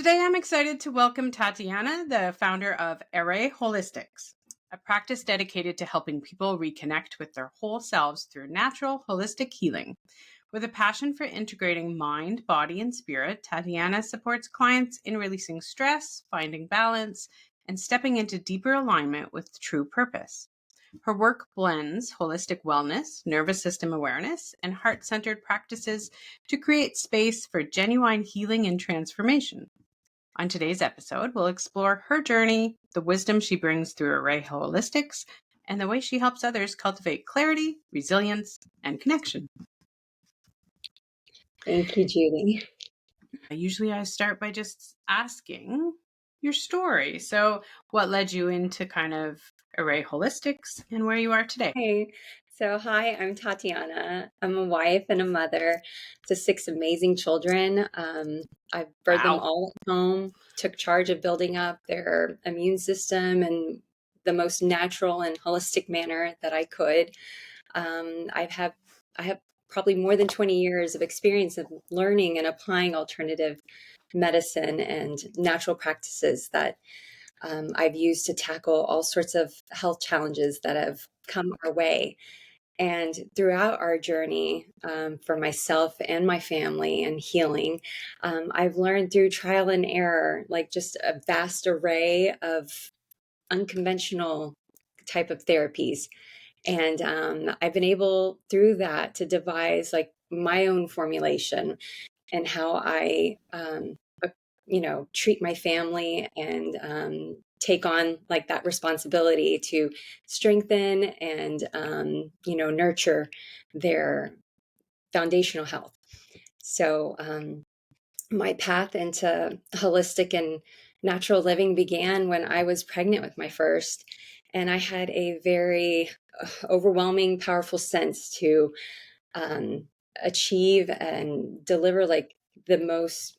Today I'm excited to welcome Tatiana, the founder of Array Holistics, a practice dedicated to helping people reconnect with their whole selves through natural, holistic healing. With a passion for integrating mind, body, and spirit, Tatiana supports clients in releasing stress, finding balance, and stepping into deeper alignment with true purpose. Her work blends holistic wellness, nervous system awareness, and heart centered practices to create space for genuine healing and transformation. On today's episode, we'll explore her journey, the wisdom she brings through Array Holistics, and the way she helps others cultivate clarity, resilience, and connection. Thank you, Judy. Usually I start by just asking your story. So, what led you into kind of Array Holistics and where you are today? Hey, hi, I'm Tatiana. I'm a wife and a mother to six amazing children. I've birthed them Wow. all at home, took charge of building up their immune system in the most natural and holistic manner that I could. I have probably more than 20 years of experience of learning and applying alternative medicine and natural practices that I've used to tackle all sorts of health challenges that have come our way. And throughout our journey, for myself and my family and healing, I've learned through trial and error, like just a vast array of unconventional type of therapies. And I've been able through that to devise like my own formulation and how I, treat my family and take on like that responsibility to strengthen and, nurture their foundational health. So, my path into holistic and natural living began when I was pregnant with my first. And I had a very overwhelming, powerful sense to um, achieve and deliver like the most,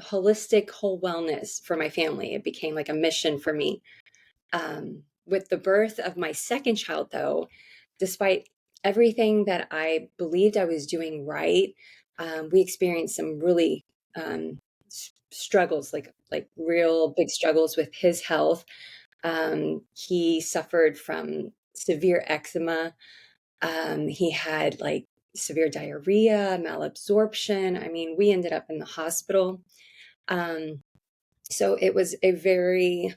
holistic whole wellness for my family. It became like a mission for me. With the birth of my second child, though, despite everything that I believed I was doing right, we experienced some really struggles, like real big struggles with his health. He suffered from severe eczema. He had like severe diarrhea, malabsorption. I mean, we ended up in the hospital. Um, so it was a very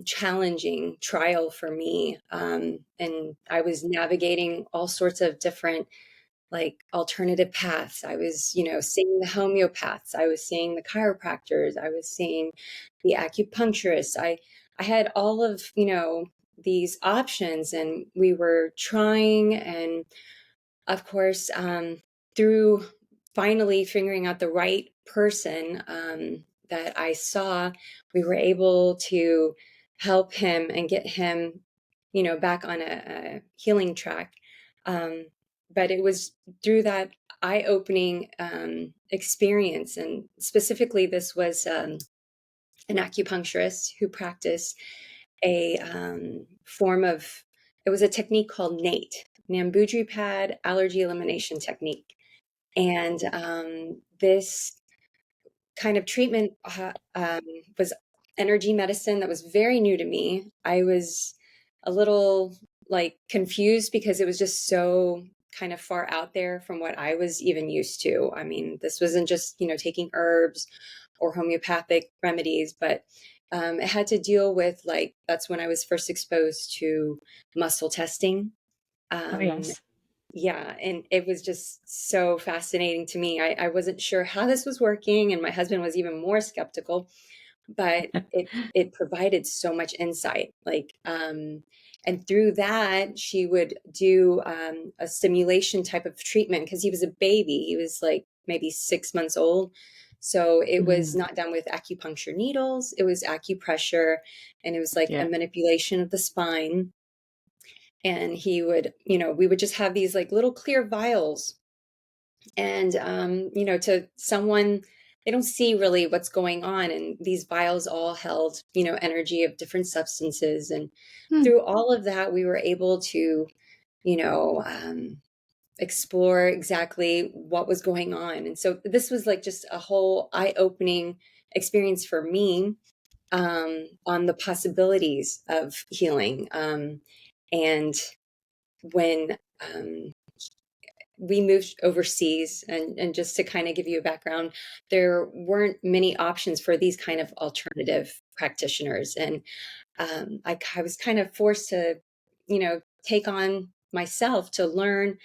challenging trial for me. And I was navigating all sorts of different like alternative paths. I was, seeing the homeopaths. I was seeing the chiropractors. I was seeing the acupuncturists. I had all of, these options and we were trying. And of course, through finally figuring out the right person that I saw, we were able to help him and get him, back on a healing track. Um, but it was through that eye-opening experience, and specifically, this was an acupuncturist who practiced a form of. It was a technique called NATE, Nambudri Pad Allergy Elimination Technique, and this kind of treatment was energy medicine that was very new to me. I was a little like confused because it was just so kind of far out there from what I was even used to. I mean, this wasn't just, taking herbs or homeopathic remedies, but it had to deal with like, that's when I was first exposed to muscle testing. Oh, Um, yes. yeah, and it was just so fascinating to me. I wasn't sure how this was working, and my husband was even more skeptical, but it provided so much insight. And through that, she would do a stimulation type of treatment because he was a baby. He was like maybe 6 months old. So it was Mm, not done with acupuncture needles, it was acupressure, and it was like a yeah. manipulation of the spine. And he would, we would just have these like little clear vials. And, to someone, they don't see really what's going on. And these vials all held, energy of different substances. And Hmm. through all of that, we were able to, you know, um, explore exactly what was going on. And so this was like just a whole eye-opening experience for me, on the possibilities of healing. And when we moved overseas, and just to kind of give you a background, there weren't many options for these kind of alternative practitioners. And I was kind of forced to, take on myself to learn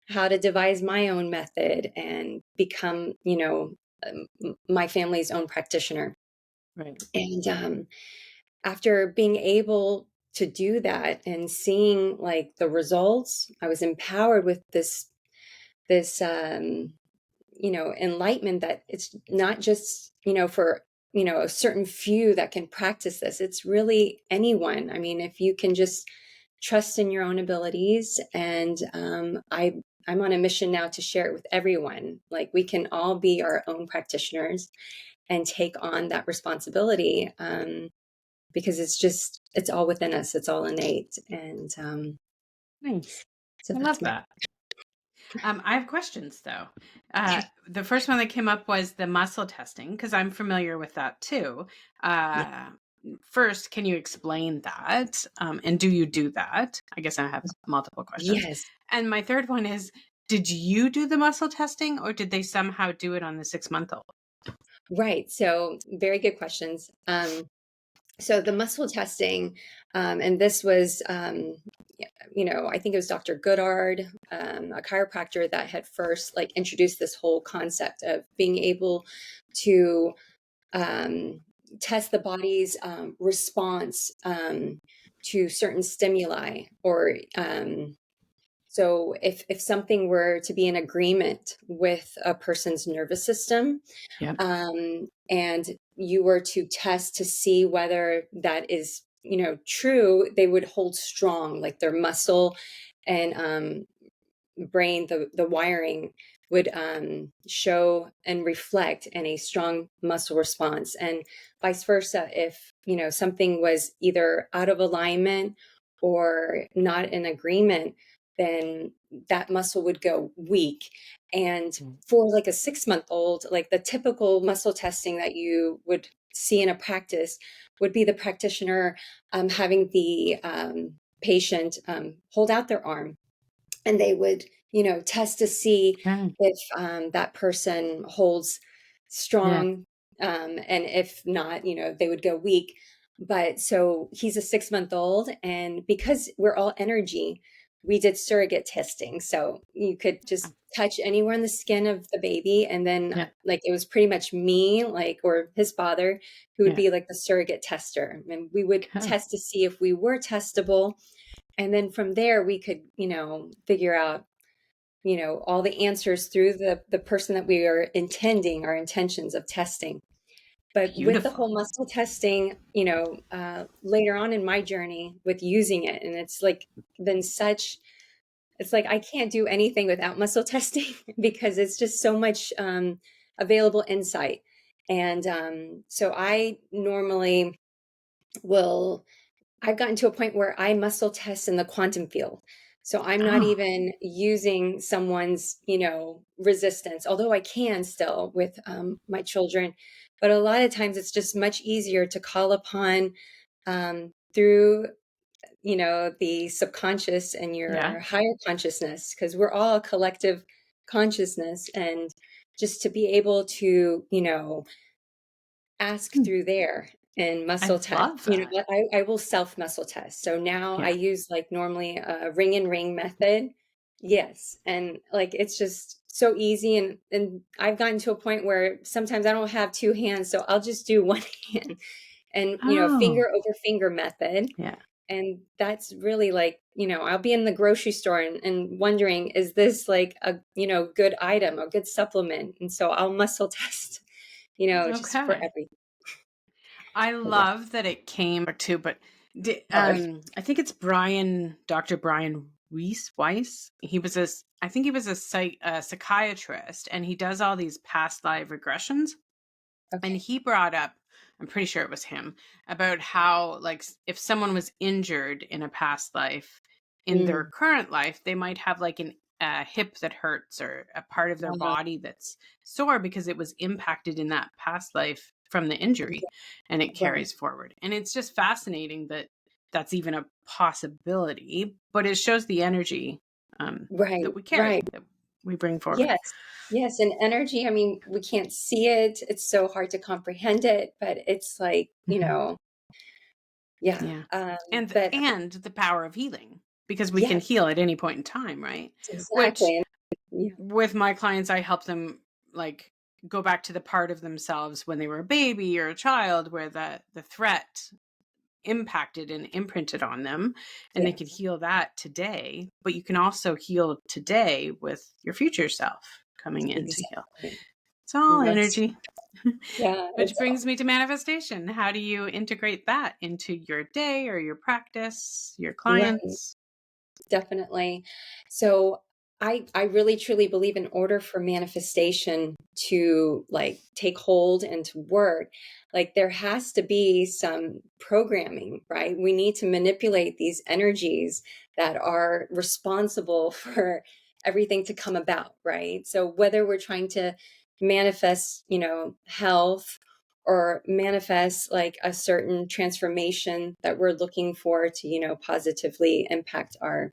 how to devise my own method and become, my family's own practitioner. Right. And after being able to do that and seeing like the results, I was empowered with this enlightenment that it's not just, for, a certain few that can practice this. It's really anyone. I mean, if you can just trust in your own abilities. And I'm on a mission now to share it with everyone. Like, we can all be our own practitioners and take on that responsibility, because it's all within us. It's all innate. And Nice. so I that's love my. that. I have questions though. The first one that came up was the muscle testing, because I'm familiar with that too. Yeah. Uh, First, can you explain that? And do you do that? I guess I have multiple questions. Yes. And my third one is, did you do the muscle testing, or did they somehow do it on the 6-month-old? Right. So very good questions. So the muscle testing, and this was, I think it was Dr. Goodard, a chiropractor, that had first like introduced this whole concept of being able to um, test the body's response to certain stimuli, or so if something were to be in agreement with a person's nervous system, Yeah. and you were to test to see whether that is, true, they would hold strong, like their muscle and brain, the wiring would show and reflect in a strong muscle response, and vice versa. If something was either out of alignment or not in agreement, then that muscle would go weak. And Mm. for like a 6-month old, like the typical muscle testing that you would see in a practice would be the practitioner having the patient hold out their arm, and they would test to see Okay. if that person holds Yeah. strong, and if not, they would go weak. But so he's a 6-month old, and because we're all energy, we did surrogate testing, so you could just touch anywhere on the skin of the baby, and then Yeah. like it was pretty much me, like, or his father, who would Yeah. be like the surrogate tester, and we would Okay. test to see if we were testable. And then from there we could figure out all the answers through the person that we are intending, our intentions of testing. But with the Beautiful. whole muscle testing, later on in my journey with using it, and it's like been such, it's like I can't do anything without muscle testing because it's just so much available insight. And so I normally will, I've gotten to a point where I muscle test in the quantum field. So I'm not Oh, even using someone's, resistance, although I can still with my children. But a lot of times it's just much easier to call upon, through, the subconscious and yeah. your higher consciousness, because we're all a collective consciousness. And just to be able to, ask Hmm. through there and muscle I test. love that. But I will self muscle test. So now I Yeah. use like normally a ring and ring method. Yes. And like it's just so easy, and I've gotten to a point where sometimes I don't have two hands, so I'll just do one hand, and Oh, finger over finger method. yeah. And that's really like, I'll be in the grocery store and wondering, is this like a, good item, a good supplement? And so I'll muscle test, just for Okay. everything. I But yeah. love that it came or two, but Oh, I think it's Dr. Brian Weiss. I think he was a psychiatrist, and he does all these past life regressions. And okay. he brought up, I'm pretty sure it was him, about how, like, if someone was injured in a past life, in their Mm, current life, they might have like an a hip that hurts or a part of their Uh-huh. body that's sore because it was impacted in that past life from the injury, and it Right. carries forward. And it's just fascinating that that's even a possibility, but it shows the energy Right. that we carry, Right. that we bring forward. Yes. Yes. And energy, I mean, we can't see it. It's so hard to comprehend it, but it's like, Mhm. yeah. Yeah. But And the power of healing, because we can yes, heal at any point in time, right? Which exactly. And yeah. with my clients, I help them like go back to the part of themselves when they were a baby or a child where the threat impacted and imprinted on them, and they can Yes. heal that today. But you can also heal today with your future self coming in to heal. Exactly. It's all That's, energy. yeah, Which brings me to manifestation. How do you integrate that into your day or your practice, your right. clients? Definitely. So I really truly believe in order for manifestation to like take hold and to work, like there has to be some programming, right? We need to manipulate these energies that are responsible for everything to come about, right? So whether we're trying to manifest, health or manifest like a certain transformation that we're looking for to, positively impact our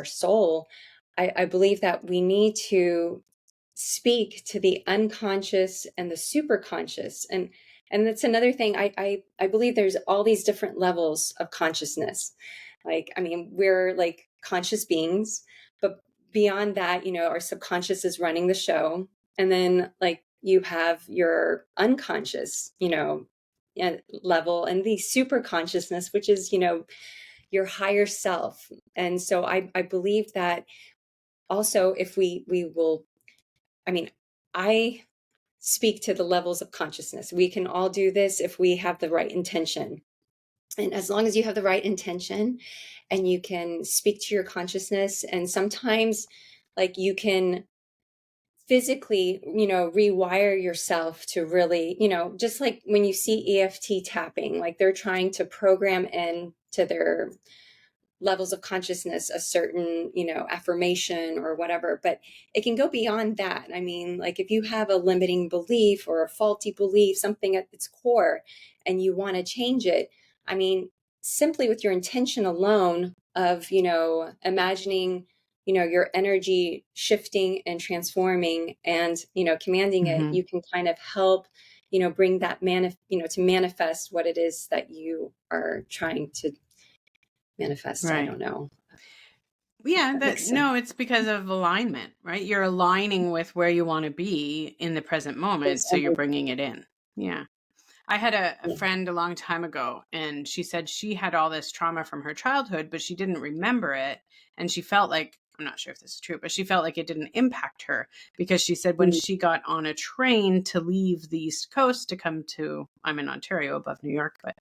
soul, I believe that we need to speak to the unconscious and the superconscious, and that's another thing. I believe there's all these different levels of consciousness. Like, I mean, we're like conscious beings, but beyond that, our subconscious is running the show, and then like you have your unconscious, level, and the super consciousness, which is your higher self. And so I believe that also if we will, I mean, I speak to the levels of consciousness. We can all do this if we have the right intention. And as long as you have the right intention and you can speak to your consciousness, and sometimes like you can physically, rewire yourself to really, just like when you see EFT tapping, like they're trying to program in to their levels of consciousness a certain affirmation or whatever, but it can go beyond that. I mean, like if you have a limiting belief or a faulty belief, something at its core, and you want to change it, I mean, simply with your intention alone of imagining your energy shifting and transforming and commanding it, Hmm. you can kind of help bring that to manifest what it is that you are trying to manifest. I Right. don't know if Yeah, that that makes sense. no, it's because of alignment, right? You're aligning with where you want to be in the present moment, It's so you're everything. bringing it in. Yeah. I had a Yeah. friend a long time ago, and she said she had all this trauma from her childhood, but she didn't remember it. And she felt like, I'm not sure if this is true, but she felt like it didn't impact her because she said when Mm. she got on a train to leave the East Coast to come to, I'm in Ontario above New York, but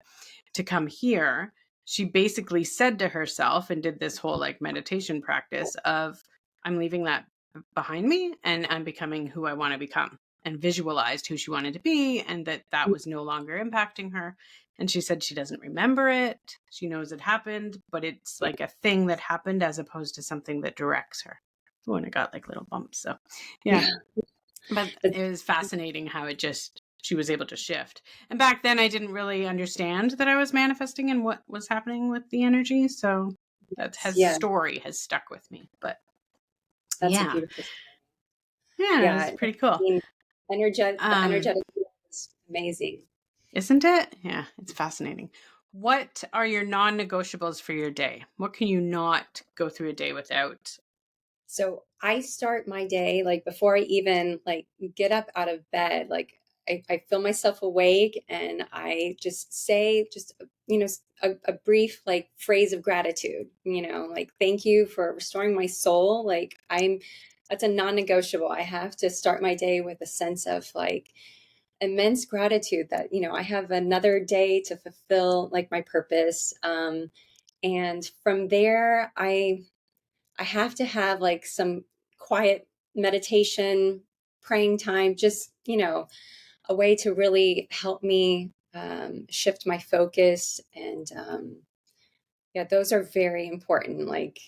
to come here, she basically said to herself and did this whole like meditation practice of, I'm leaving that behind me and I'm becoming who I want to become, and visualized who she wanted to be, and that that was no longer impacting her. And she said she doesn't remember it. She knows it happened, but it's like a thing that happened as opposed to something that directs her. Oh, and it got like little bumps. So, yeah. Yeah. But It- it was fascinating how it just, she was able to shift. And back then, I didn't really understand that I was manifesting and what was happening with the energy. So that has yeah, story has stuck with me. But that's a yeah, beautiful. yeah, it Yeah. was I pretty cool. mean, the Um, energetic field is amazing. Isn't it? Yeah, it's fascinating. What are your non-negotiables for your day? What can you not go through a day without? So I start my day like before I even like get up out of bed, like I feel myself awake and I just say just a brief like phrase of gratitude, like thank you for restoring my soul. Like that's a non-negotiable. I have to start my day with a sense of like immense gratitude that I have another day to fulfill like my purpose. And from there, I have to have like some quiet meditation, praying time, just, a way to really help me shift my focus. And yeah, those are very important. Like,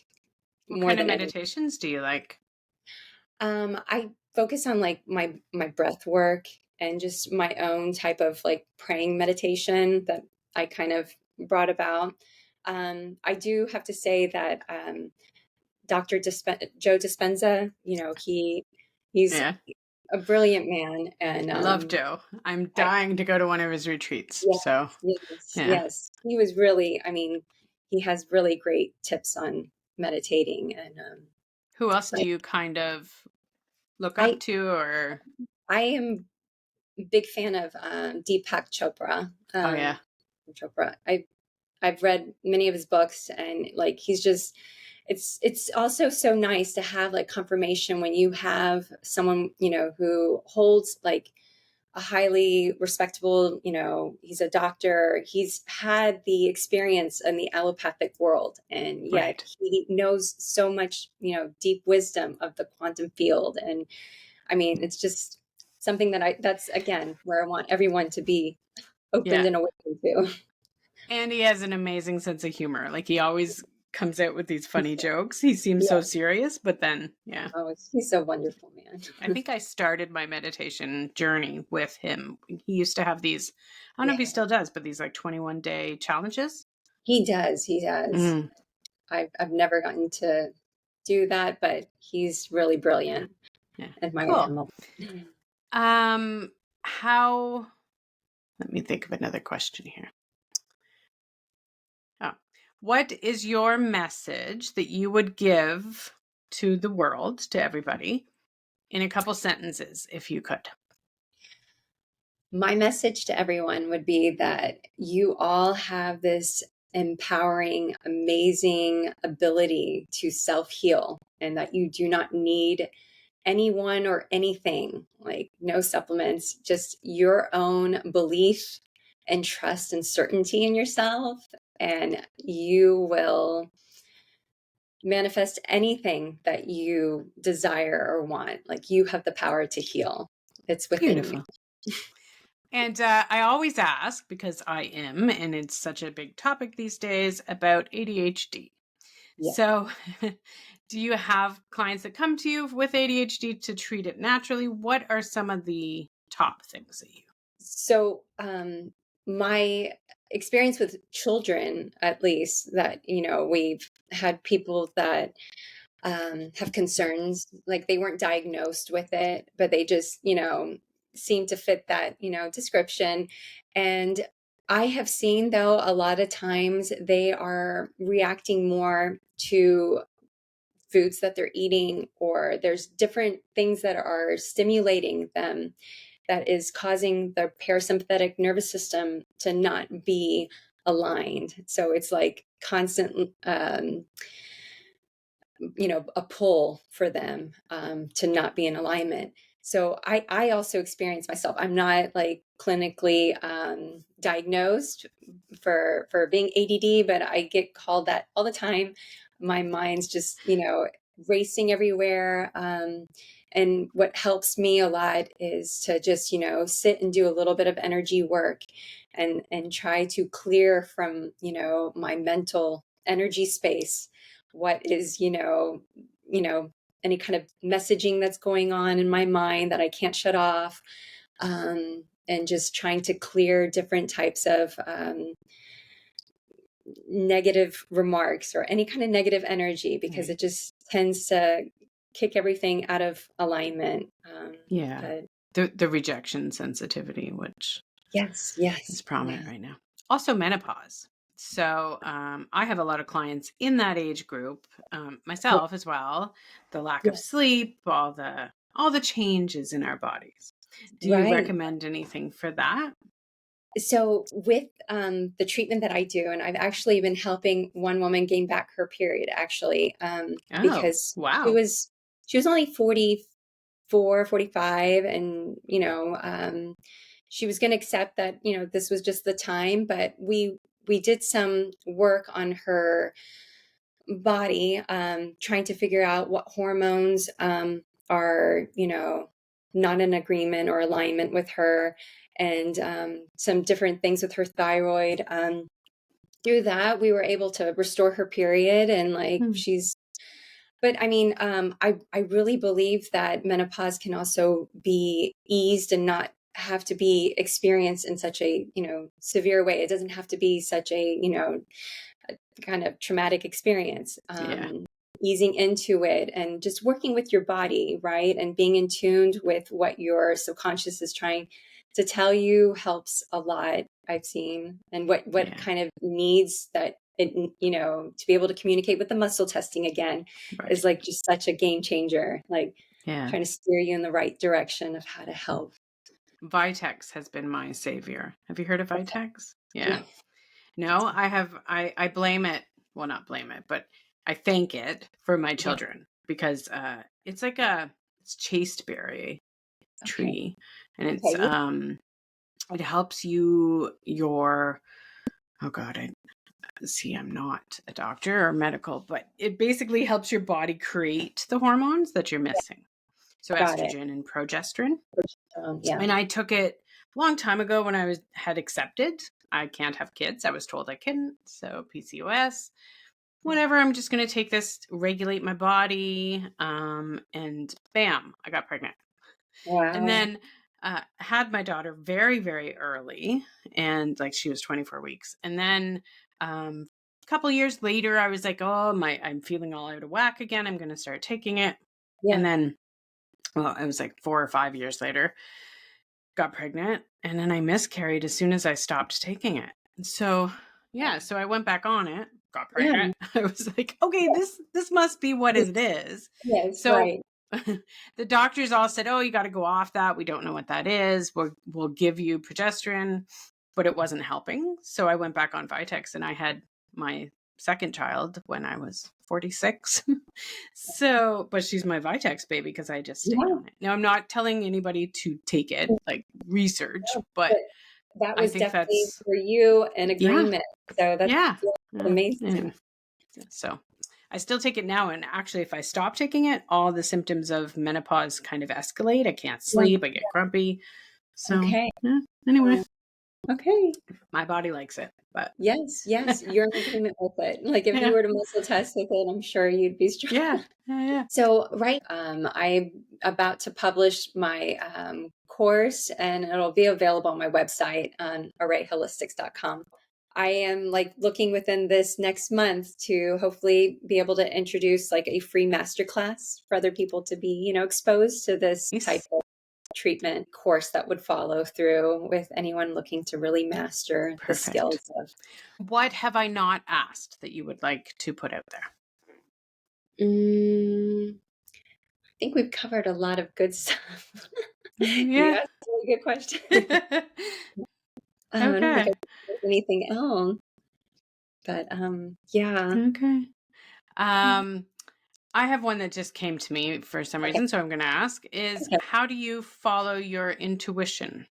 What more kind of than anything. meditations do you like? I focus on like my breath work and just my own type of like praying meditation that I kind of brought about. I do have to say that Joe Dispenza, he's Yeah. a brilliant man, and I love Joe. I'm I dying to go to one of his retreats. yes, So, yes, yeah. yes, he was really. I mean, he has really great tips on meditating, and Who else do but you kind of look up I to or I am a big fan of Deepak Chopra. oh yeah. I've read many of his books, and like he's just it's also so nice to have like confirmation when you have someone, who holds like a highly respectable, he's a doctor, he's had the experience in the allopathic world, and yet Right. he knows so much, deep wisdom of the quantum field. And I mean, it's just something that's again where I want everyone to be opened Yeah. and awakened to. And he has an amazing sense of humor. Like he always comes out with these funny jokes. He seems so Yeah. serious, but then, yeah. Oh, he's so wonderful, man. I think I started my meditation journey with him. He used to have these, I don't know if he Yeah, still does, but these like 21-day challenges. he does. He does. Mm, I've never gotten to do that, but he's really yeah. brilliant. Yeah. Admire Cool. him a lot. How, let me think of another question here. Oh, what is your message that you would give to the world, to everybody, in a couple sentences, if you could? My message to everyone would be that you all have this empowering, amazing ability to self heal, and that you do not need anyone or anything, like no supplements, just your own belief and trust and certainty in yourself. And you will manifest anything that you desire or want. Like you have the power to heal, it's within you. Beautiful. And I always ask, because I am, and it's such a big topic these days, about ADHD. Yeah. So, do you have clients that come to you with ADHD to treat it naturally? What are some of the top things that you? So, my experience with children, at least, that, we've had people that have concerns, like they weren't diagnosed with it, but they just, seem to fit that, description. And I have seen, though, a lot of times they are reacting more to foods that they're eating, or there's different things that are stimulating them that is causing their parasympathetic nervous system to not be aligned. So it's like constant, a pull for them to not be in alignment. So I also experience myself. I'm not like clinically diagnosed for being ADD, but I get called that all the time. My mind's just racing everywhere. And what helps me a lot is to just sit and do a little bit of energy work, and try to clear from my mental energy space what is any kind of messaging that's going on in my mind that I can't shut off, and just trying to clear different types of negative remarks or any kind of negative energy, because Right. it just tends to kick everything out of alignment. Yeah. But The rejection sensitivity, which yes, is yes, prominent yeah, right now. Also, menopause. So, I have a lot of clients in that age group, yeah, myself as well. The lack of yeah, sleep, all the changes in our bodies. Do you right. recommend anything for that? So with the treatment that I do, and I've actually been helping one woman gain back her period, actually, Oh, because she wow. was she was only 44, 45, and she was going to accept that this was just the time. But we did some work on her body, trying to figure out what hormones are, not in agreement or alignment with her, and some different things with her thyroid. Through that, we were able to restore her period, and like Hmm. she's But I mean, I really believe that menopause can also be eased and not have to be experienced in such a, severe way. It doesn't have to be such a, kind of traumatic experience. Yeah. Easing into it and just working with your body, right? And being in tune with what your subconscious is trying to tell you helps a lot, I've seen, and what Yeah. kind of needs that it, to be able to communicate with the muscle testing again Right. is like just such a game changer, like Yeah. trying to steer you in the right direction of how to help. Vitex has been my savior. Have you heard of Okay. Vitex? Yeah. No. No, I have. I blame it. Well, not blame it, but I thank it for my Yeah. children because it's like it's chasteberry Okay. tree, and Okay. Yeah. it helps you your oh god I see I'm not a doctor or medical, but it basically helps your body create the hormones that you're Yeah. missing. So Got it. estrogen and progesterone. Yeah. And I took it a long time ago when I had accepted I can't have kids. I was told I couldn't. So PCOS, whatever. I'm just going to take this, regulate my body. And bam, I got pregnant. And Wow. then had my daughter very, very early. And like she was 24 weeks. And then a couple years later, I was like, oh, I'm feeling all out of whack again. I'm going to start taking it. And Yeah. then, well, it was like 4 or 5 years later got pregnant, and then I miscarried as soon as I stopped taking it. And so, yeah, so I went back on it, got Yeah. pregnant. I was like, okay, Yeah. this must be what it is. Yes. So Right. the doctors all said, "Oh, you got to go off that. We don't know what that is. We'll give you progesterone," but it wasn't helping. So I went back on Vitex, and I had my second child when I was 46. So, but she's my Vitex baby because I just stayed Yeah. on it. Now, I'm not telling anybody to take it, like research, but But that I was think definitely that's, for you an yeah, agreement. So that's yeah. amazing. Anyway, so I still take it now. And actually, if I stop taking it, all the symptoms of menopause kind of escalate. I can't Yeah. sleep, I get grumpy. So, Okay. yeah, anyway, Oh, okay. my body likes it, but Yes, yes, you're in agreement with it. Like if you yeah, were to muscle test with it, I'm sure you'd be strong. yeah, yeah, yeah. So, right, I'm about to publish my course, and it'll be available on my website on arrayholistics.com. I am like looking within this next month to hopefully be able to introduce like a free masterclass for other people to be, exposed to this type Nice. of treatment course that would follow through with anyone looking to really master the Perfect. skills of. What have I not asked that you would like to put out there? Mm, I think we've covered a lot of good stuff. You Yeah. asked a really good question. I don't think I Okay. have anything else, but yeah. Okay. Um, I have one that just came to me for some Okay, reason, so I'm going to ask is okay. how do you follow your intuition?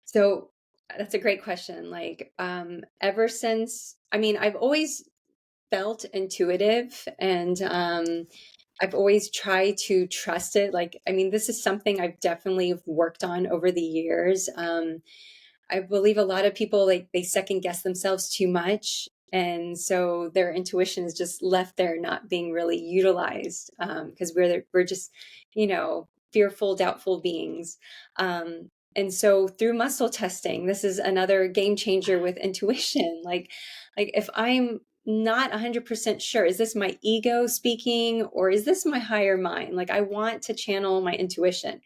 So that's a great question. Like, ever since, I mean, I've always felt intuitive, and I've always tried to trust it. Like, I mean, this is something I've definitely worked on over the years. I believe a lot of people like they second guess themselves too much. And so their intuition is just left there, not being really utilized because we're just, fearful, doubtful beings. And so through muscle testing, this is another game changer with intuition. Like if I'm not 100% sure, is this my ego speaking or is this my higher mind? Like I want to channel my intuition.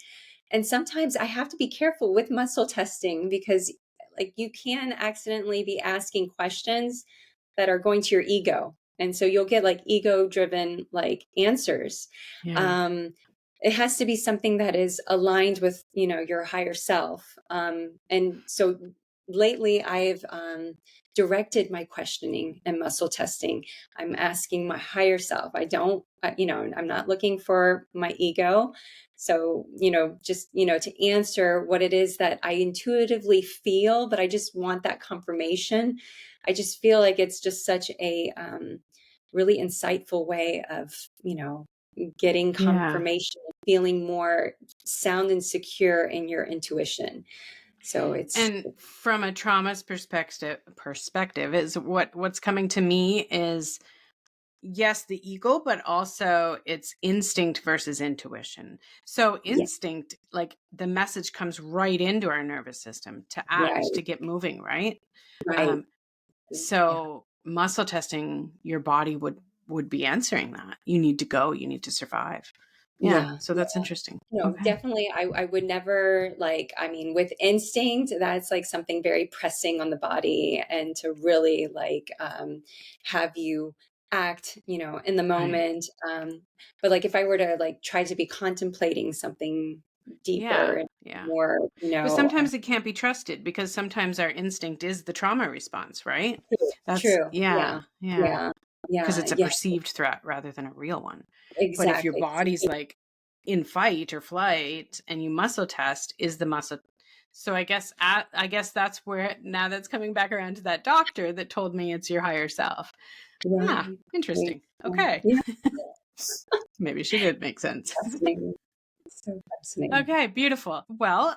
And sometimes I have to be careful with muscle testing because like you can accidentally be asking questions that are going to your ego. And so you'll get like ego driven like answers. Yeah. Um, it has to be something that is aligned with, your higher self. And so lately I've directed my questioning and muscle testing. I'm asking my higher self. I don't, I'm not looking for my ego. So, just, to answer what it is that I intuitively feel, but I just want that confirmation. I just feel like it's just such a really insightful way of, getting Yeah. confirmation, feeling more sound and secure in your intuition. So it's, And from a trauma's perspective is what's coming to me is yes, the ego, but also it's instinct versus intuition. So Yeah, instinct, like the message comes right into our nervous system to act, right, to get moving, right? right. Um, Yeah, so muscle testing, your body would be answering that. You need to go, you need to survive. Yeah. yeah. So that's interesting. No, Okay. definitely. I would never like, I mean, with instinct, that's like something very pressing on the body and to really like have you act, in the Right. moment. But like if I were to like try to be contemplating something deeper Yeah. and Yeah. more, But sometimes it can't be trusted because sometimes our instinct is the trauma response, right? true, That's, true. Yeah, yeah. Yeah. yeah, Because yeah, it's a yeah, perceived threat rather than a real one. But if your exactly. body's like in fight or flight and you muscle test, is the muscle. So I guess that's where now that's coming back around to that doctor that told me it's your higher self. Ah, Right, right. interesting. Okay. Yeah, Maybe she did make sense. fascinating. So fascinating. Okay, beautiful. Well,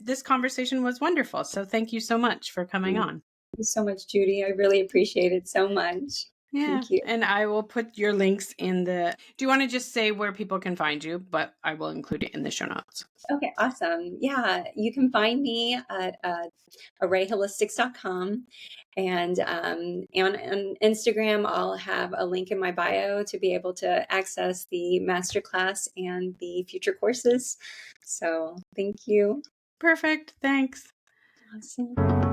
this conversation was wonderful. So thank you so much for coming Thank on. you so much, Judy. I really appreciate it so much. Yeah. Thank you. And I will put your links in do you want to just say where people can find you? But I will include it in the show notes. Okay, awesome. Yeah, you can find me at arrayholistics.com. And on Instagram, I'll have a link in my bio to be able to access the masterclass and the future courses. So thank you. Perfect. Thanks. Awesome.